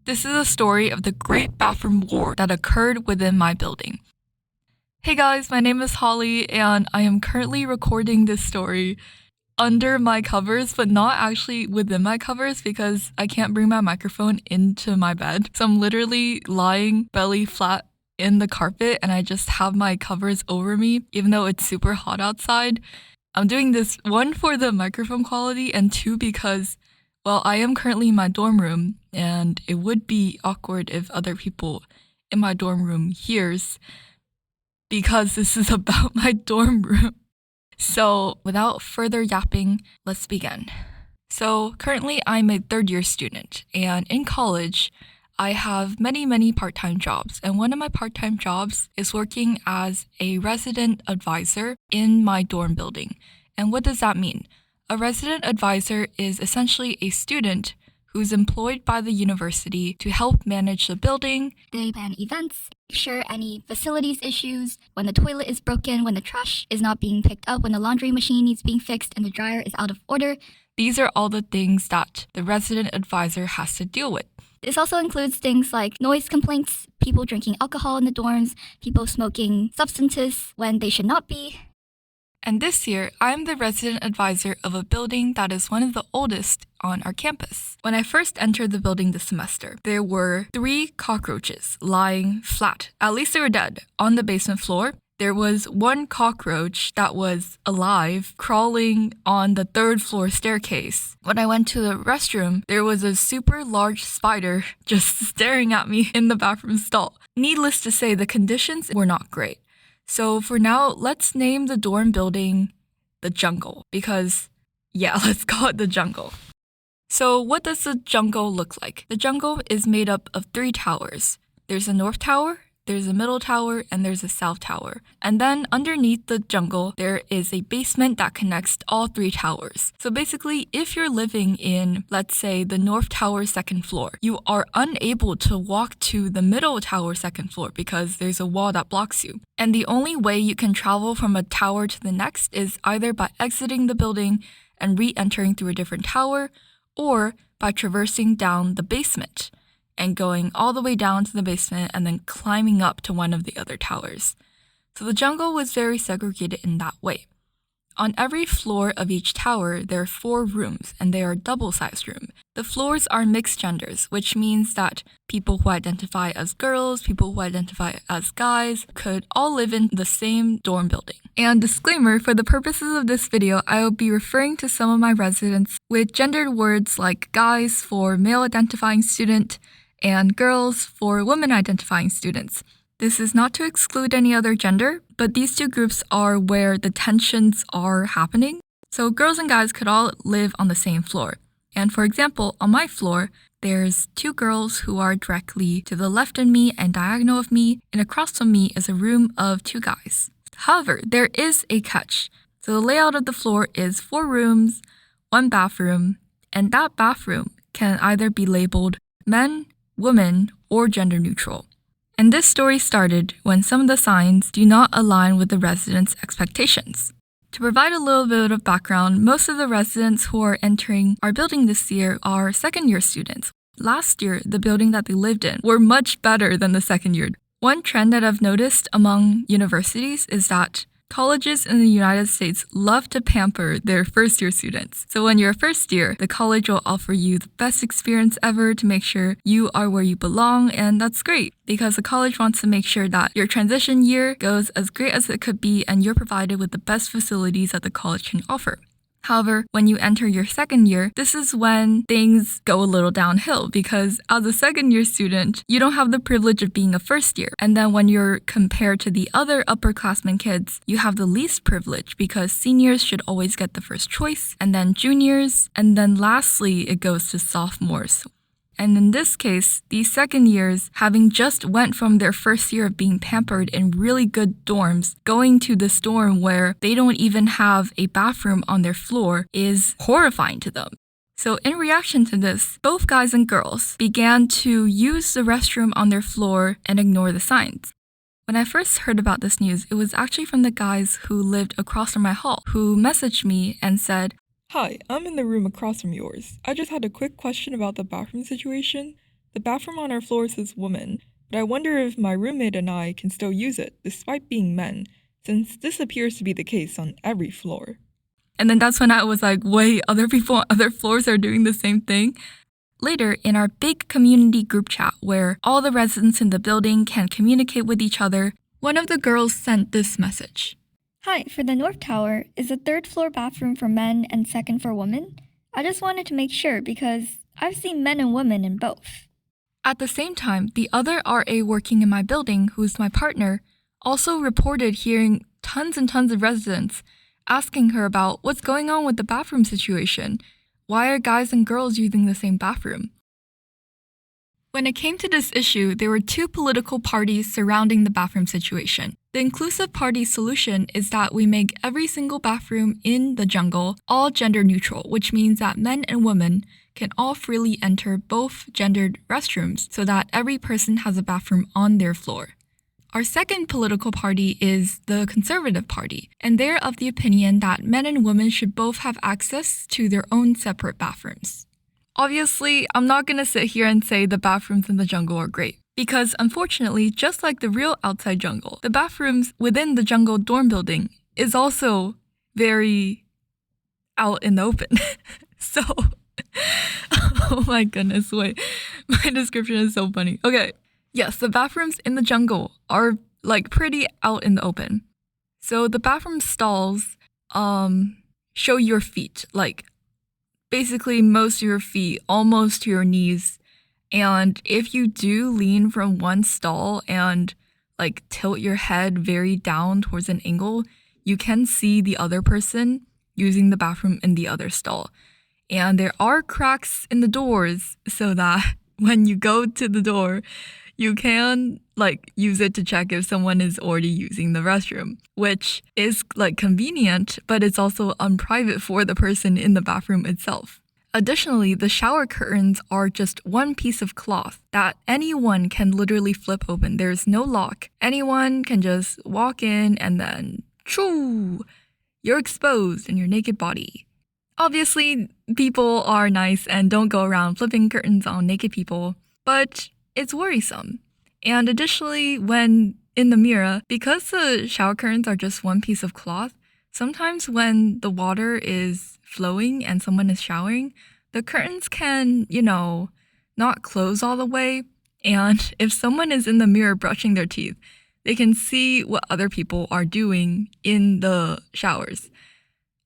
This is a story of the Great Bathroom War that occurred within my building. Hey guys, my name is Holly, and I am currently recording this story under my covers, but not actually within my covers because I can't bring my microphone into my bed. So I'm literally lying belly flat in the carpet, and I just have my covers over me, even though it's super hot outside. I'm doing this, one, for the microphone quality, and two, because I am currently in my dorm room, and it would be awkward if other people in my dorm room hears, because this is about my dorm room. So without further yapping, let's begin. So currently I'm a third-year student, and in college, I have many part-time jobs, and one of my part-time jobs is working as a resident advisor in my dorm building. And what does that mean? A resident advisor is essentially a student who's employed by the university to help manage the building. They plan events, make sure any facilities issues, when the toilet is broken, when the trash is not being picked up, when the laundry machine needs being fixed and the dryer is out of order. These are all the things that the resident advisor has to deal with. This also includes things like noise complaints, people drinking alcohol in the dorms, people smoking substances when they should not be. And this year, I'm the resident advisor of a building that is one of the oldest on our campus. When I first entered the building this semester, there were 3 cockroaches lying flat, at least they were dead, on the basement floor. There was 1 cockroach that was alive, crawling on the 3rd floor staircase. When I went to the restroom, there was a super large spider just staring at me in the bathroom stall. Needless to say, the conditions were not great. So for now, let's name the dorm building the Jungle, because let's call it the Jungle. So what does the Jungle look like? The Jungle is made up of 3 towers. There's a North Tower, there's a Middle Tower, and there's a South Tower. And then underneath the Jungle, there is a basement that connects all 3 towers. So basically, if you're living in, let's say, the North Tower 2nd floor, you are unable to walk to the Middle Tower 2nd floor because there's a wall that blocks you. And the only way you can travel from a tower to the next is either by exiting the building and re-entering through a different tower, or by traversing down the basement and going all the way down to the basement and then climbing up to one of the other towers. So the Jungle was very segregated in that way. On every floor of each tower, there are 4 rooms, and they are double-sized rooms. The floors are mixed genders, which means that people who identify as girls, people who identify as guys, could all live in the same dorm building. And disclaimer, for the purposes of this video, I will be referring to some of my residents with gendered words like guys for male-identifying student, and girls for women-identifying students. This is not to exclude any other gender, but these 2 groups are where the tensions are happening. So girls and guys could all live on the same floor. And for example, on my floor, there's 2 girls who are directly to the left of me and diagonal of me, and across from me is a room of 2 guys. However, there is a catch. So the layout of the floor is 4 rooms, 1 bathroom, and that bathroom can either be labeled men, women, or gender neutral. And this story started when some of the signs do not align with the residents' expectations. To provide a little bit of background, most of the residents who are entering our building this year are second-year students. Last year, the building that they lived in were much better than the second year. One trend that I've noticed among universities is that colleges in the United States love to pamper their first-year students. So when you're a first year, the college will offer you the best experience ever to make sure you are where you belong, and that's great because the college wants to make sure that your transition year goes as great as it could be and you're provided with the best facilities that the college can offer. However, when you enter your second year, this is when things go a little downhill because as a second-year student, you don't have the privilege of being a first year. And then when you're compared to the other upperclassmen kids, you have the least privilege because seniors should always get the first choice, and then juniors, and then lastly, it goes to sophomores. And in this case, these second years, having just went from their first year of being pampered in really good dorms, going to this dorm where they don't even have a bathroom on their floor is horrifying to them. So in reaction to this, both guys and girls began to use the restroom on their floor and ignore the signs. When I first heard about this news, it was actually from the guys who lived across from my hall, who messaged me and said, Hi, I'm in the room across from yours. I just had a quick question about the bathroom situation. The bathroom on our floor says woman, but I wonder if my roommate and I can still use it despite being men, since this appears to be the case on every floor. And then that's when I was like, wait, other people on other floors are doing the same thing? Later, in our big community group chat where all the residents in the building can communicate with each other, one of the girls sent this message. Hi, for the North Tower, is the third floor bathroom for men and second for women? I just wanted to make sure because I've seen men and women in both. At the same time, the other RA working in my building, who's my partner, also reported hearing tons and tons of residents asking her about what's going on with the bathroom situation. Why are guys and girls using the same bathroom? When it came to this issue, there were two political parties surrounding the bathroom situation. The Inclusive Party's solution is that we make every single bathroom in the jungle all gender neutral, which means that men and women can all freely enter both gendered restrooms so that every person has a bathroom on their floor. Our second political party is the Conservative Party, and they're of the opinion that men and women should both have access to their own separate bathrooms. Obviously, I'm not going to sit here and say the bathrooms in the jungle are great, because unfortunately, just like the real outside jungle, the bathrooms within the jungle dorm building is also very out in the open. So, oh my goodness, wait, my description is so funny. Okay. Yes, the bathrooms in the jungle are like pretty out in the open. So the bathroom stalls show your feet, like basically most of your feet, almost to your knees. And if you do lean from one stall and like tilt your head very down towards an angle, you can see the other person using the bathroom in the other stall. And there are cracks in the doors so that when you go to the door, you can like use it to check if someone is already using the restroom, which is like convenient, but it's also unprivate for the person in the bathroom itself. Additionally, the shower curtains are just one piece of cloth that anyone can literally flip open. There's no lock. Anyone can just walk in and then, choo, you're exposed in your naked body. Obviously, people are nice and don't go around flipping curtains on naked people, but it's worrisome. And additionally, when in the mirror, because the shower curtains are just one piece of cloth, sometimes when the water is flowing and someone is showering, the curtains can, not close all the way. And if someone is in the mirror brushing their teeth, they can see what other people are doing in the showers.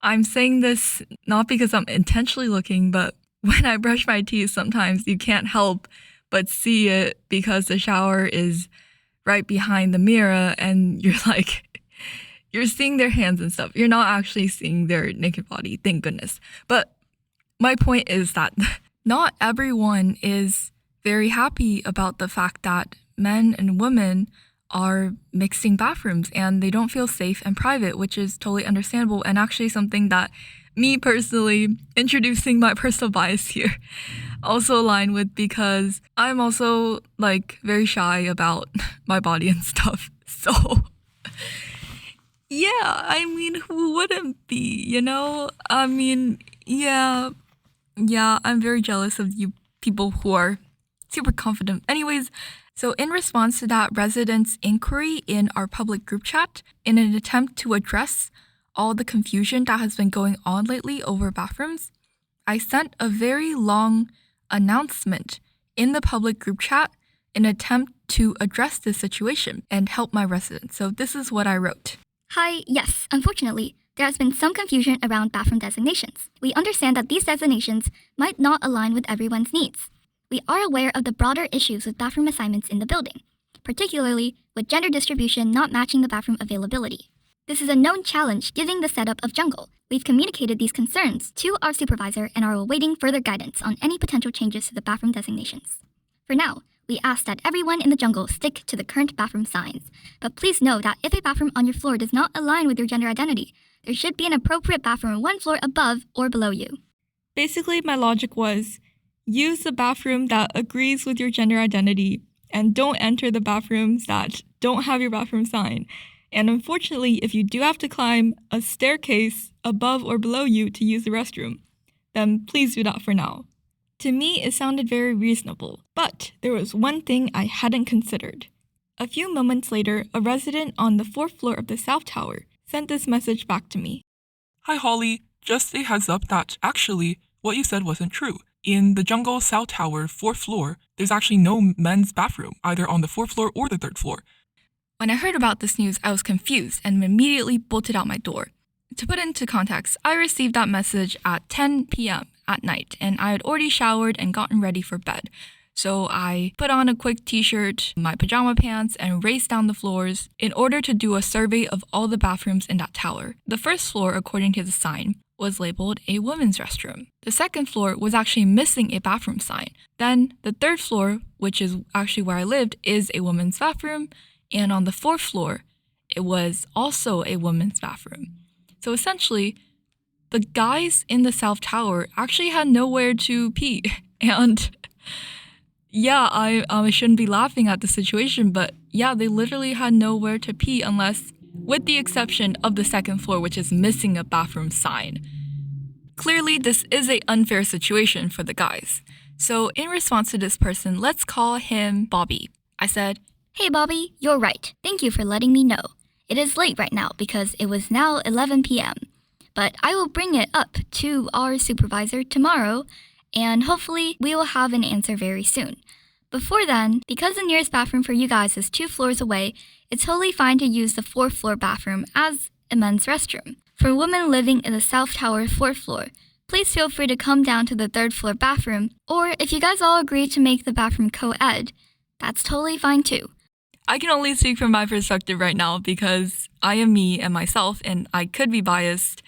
I'm saying this not because I'm intentionally looking, but when I brush my teeth, sometimes you can't help but see it because the shower is right behind the mirror and you're seeing their hands and stuff. You're not actually seeing their naked body, thank goodness. But my point is that not everyone is very happy about the fact that men and women are mixing bathrooms and they don't feel safe and private, which is totally understandable and actually something that me personally, introducing my personal bias here, also align with because I'm also very shy about my body and stuff. So yeah, I mean, who wouldn't be, I mean, yeah, I'm very jealous of you people who are super confident. Anyways, so in response to that residents' inquiry in our public group chat, in an attempt to address all the confusion that has been going on lately over bathrooms, I sent a very long announcement in the public group chat in an attempt to address this situation and help my residents. So this is what I wrote. Hi, yes, unfortunately, there has been some confusion around bathroom designations. We understand that these designations might not align with everyone's needs. We are aware of the broader issues with bathroom assignments in the building, particularly with gender distribution not matching the bathroom availability. This is a known challenge given the setup of Jungle. We've communicated these concerns to our supervisor and are awaiting further guidance on any potential changes to the bathroom designations. For now, we ask that everyone in the Jungle stick to the current bathroom signs, but please know that if a bathroom on your floor does not align with your gender identity, there should be an appropriate bathroom one floor above or below you. Basically, my logic was, use the bathroom that agrees with your gender identity and don't enter the bathrooms that don't have your bathroom sign. And unfortunately, if you do have to climb a staircase above or below you to use the restroom, then please do that for now. To me, it sounded very reasonable, but there was one thing I hadn't considered. A few moments later, a resident on the 4th floor of the South Tower sent this message back to me. Hi Holly, just a heads up that actually what you said wasn't true. In the Jungle South Tower 4th floor, there's actually no men's bathroom, either on the 4th floor or the 3rd floor. When I heard about this news, I was confused and immediately bolted out my door. To put into context, I received that message at 10 p.m. at night, and I had already showered and gotten ready for bed. So I put on a quick t-shirt, my pajama pants, and raced down the floors in order to do a survey of all the bathrooms in that tower. The 1st floor, according to the sign, was labeled a women's restroom. The 2nd floor was actually missing a bathroom sign. Then the 3rd floor, which is actually where I lived, is a women's bathroom. And on the 4th floor, it was also a women's bathroom. So essentially, the guys in the South Tower actually had nowhere to pee. And yeah, I shouldn't be laughing at the situation, but yeah, they literally had nowhere to pee unless, with the exception of the 2nd floor, which is missing a bathroom sign. Clearly, this is an unfair situation for the guys. So in response to this person, let's call him Bobby. I said, Hey Bobby, you're right. Thank you for letting me know. It is late right now because it was now 11 p.m. But I will bring it up to our supervisor tomorrow, and hopefully we will have an answer very soon. Before then, because the nearest bathroom for you guys is 2 floors away, it's totally fine to use the 4th floor bathroom as a men's restroom. For women living in the South Tower 4th floor, please feel free to come down to the 3rd floor bathroom, or if you guys all agree to make the bathroom co-ed, that's totally fine too. I can only speak from my perspective right now because I am me and myself, and I could be biased,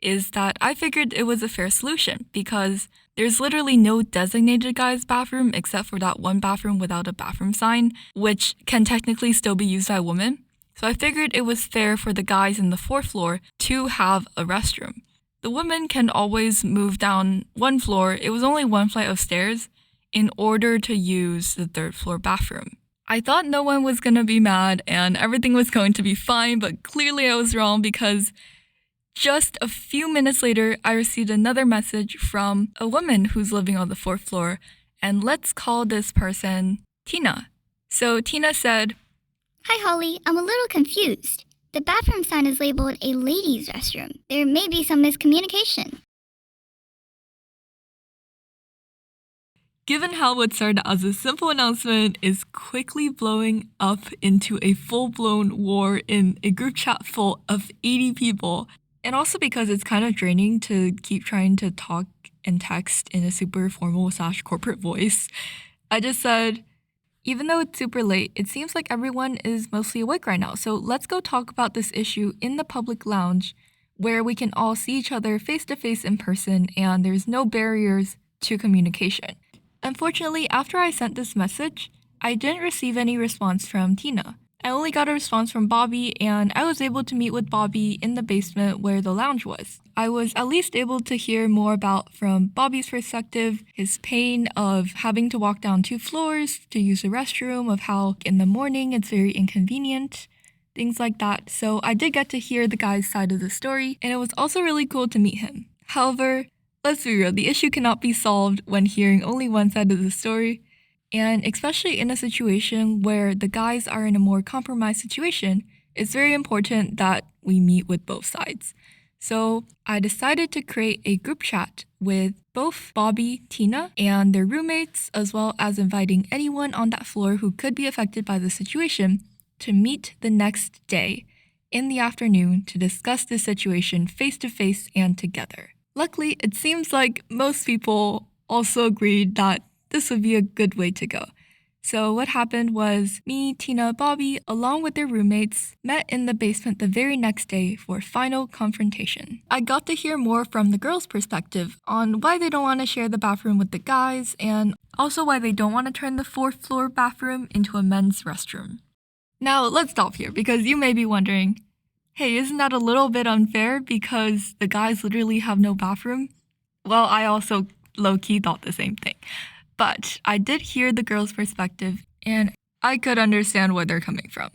is that I figured it was a fair solution because there's literally no designated guy's bathroom except for that one bathroom without a bathroom sign, which can technically still be used by women. So I figured it was fair for the guys in the 4th floor to have a restroom. The women can always move down 1 floor, it was only 1 flight of stairs, in order to use the 3rd floor bathroom. I thought no one was going to be mad and everything was going to be fine, but clearly I was wrong because just a few minutes later, I received another message from a woman who's living on the 4th floor, and let's call this person Tina. So Tina said, Hi Holly, I'm a little confused. The bathroom sign is labeled a ladies' restroom. There may be some miscommunication. Given how what started as a simple announcement is quickly blowing up into a full-blown war in a group chat full of 80 people, and also because it's kind of draining to keep trying to talk and text in a super formal/corporate voice, I just said, even though it's super late, it seems like everyone is mostly awake right now, so let's go talk about this issue in the public lounge where we can all see each other face-to-face in person and there's no barriers to communication. Unfortunately, after I sent this message, I didn't receive any response from Tina. I only got a response from Bobby, and I was able to meet with Bobby in the basement where the lounge was. I was at least able to hear more about from Bobby's perspective, his pain of having to walk down 2 floors to use the restroom, of how in the morning it's very inconvenient, things like that. So I did get to hear the guy's side of the story, and it was also really cool to meet him. However, let's be real, the issue cannot be solved when hearing only one side of the story. And especially in a situation where the guys are in a more compromised situation, it's very important that we meet with both sides. So I decided to create a group chat with both Bobby, Tina, and their roommates, as well as inviting anyone on that floor who could be affected by the situation to meet the next day in the afternoon to discuss the situation face-to-face and together. Luckily, it seems like most people also agreed that this would be a good way to go. So what happened was me, Tina, Bobby, along with their roommates, met in the basement the very next day for final confrontation. I got to hear more from the girls' perspective on why they don't want to share the bathroom with the guys and also why they don't want to turn the 4th floor bathroom into a men's restroom. Now let's stop here because you may be wondering, hey, isn't that a little bit unfair because the guys literally have no bathroom? Well, I also low-key thought the same thing. But I did hear the girls' perspective, and I could understand where they're coming from.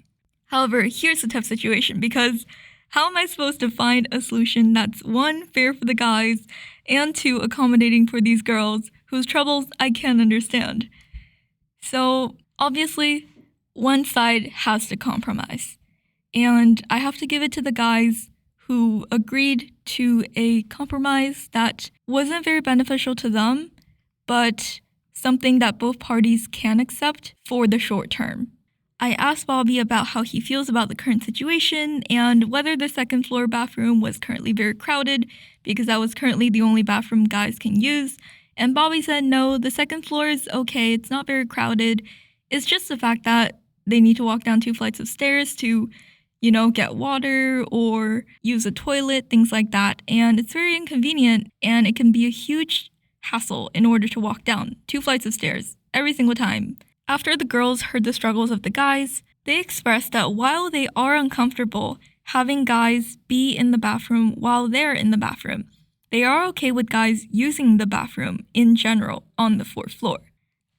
However, here's the tough situation, because how am I supposed to find a solution that's 1, fair for the guys, and 2, accommodating for these girls whose troubles I can understand. So, obviously, one side has to compromise. And I have to give it to the guys who agreed to a compromise that wasn't very beneficial to them, but something that both parties can accept for the short term. I asked Bobby about how he feels about the current situation and whether the second floor bathroom was currently very crowded because that was currently the only bathroom guys can use. And Bobby said no, the second floor is okay, it's not very crowded. It's just the fact that they need to walk down 2 flights of stairs to, get water or use a toilet, things like that. And it's very inconvenient and it can be a huge hassle in order to walk down 2 flights of stairs every single time. After the girls heard the struggles of the guys, they expressed that while they are uncomfortable having guys be in the bathroom while they're in the bathroom, they are okay with guys using the bathroom in general on the 4th floor.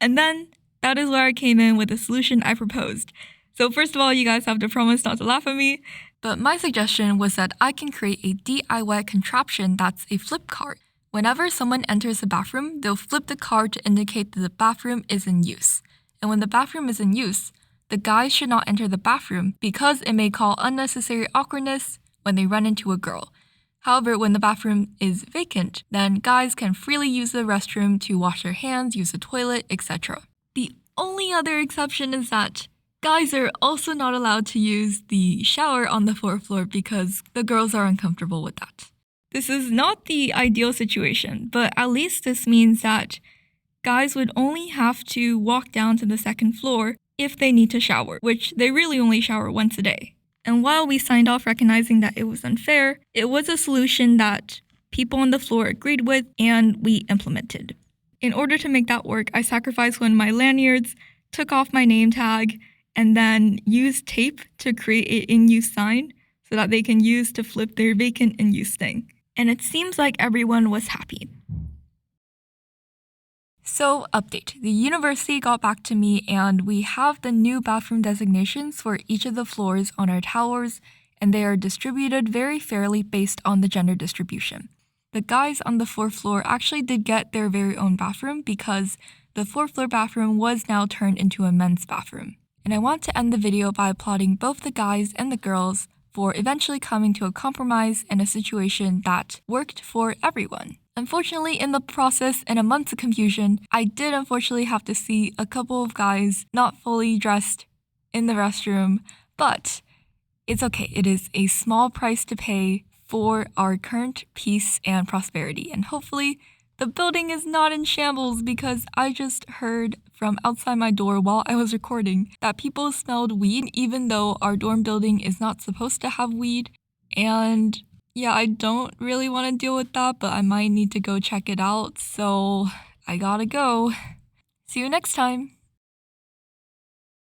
And then that is where I came in with the solution I proposed. So first of all, you guys have to promise not to laugh at me. But my suggestion was that I can create a DIY contraption that's a flip card. Whenever someone enters the bathroom, they'll flip the card to indicate that the bathroom is in use. And when the bathroom is in use, the guys should not enter the bathroom because it may cause unnecessary awkwardness when they run into a girl. However, when the bathroom is vacant, then guys can freely use the restroom to wash their hands, use the toilet, etc. The only other exception is that guys are also not allowed to use the shower on the 4th floor because the girls are uncomfortable with that. This is not the ideal situation, but at least this means that guys would only have to walk down to the 2nd floor if they need to shower, which they really only shower once a day. And while we signed off recognizing that it was unfair, it was a solution that people on the floor agreed with and we implemented. In order to make that work, I sacrificed one of my lanyards, took off my name tag, and then used tape to create an in-use sign so that they can use to flip their vacant in-use thing. And it seems like everyone was happy. So, update. The university got back to me and we have the new bathroom designations for each of the floors on our towers, and they are distributed very fairly based on the gender distribution. The guys on the 4th floor actually did get their very own bathroom because the 4th floor bathroom was now turned into a men's bathroom. And I want to end the video by applauding both the guys and the girls for eventually coming to a compromise and a situation that worked for everyone. Unfortunately, in the process and amongst the confusion, I did unfortunately have to see a couple of guys not fully dressed in the restroom, but it's okay. It is a small price to pay for our current peace and prosperity, and hopefully the building is not in shambles because I just heard from outside my door while I was recording that people smelled weed even though our dorm building is not supposed to have weed. And yeah, I don't really want to deal with that, but I might need to go check it out, so I gotta go. See you next time.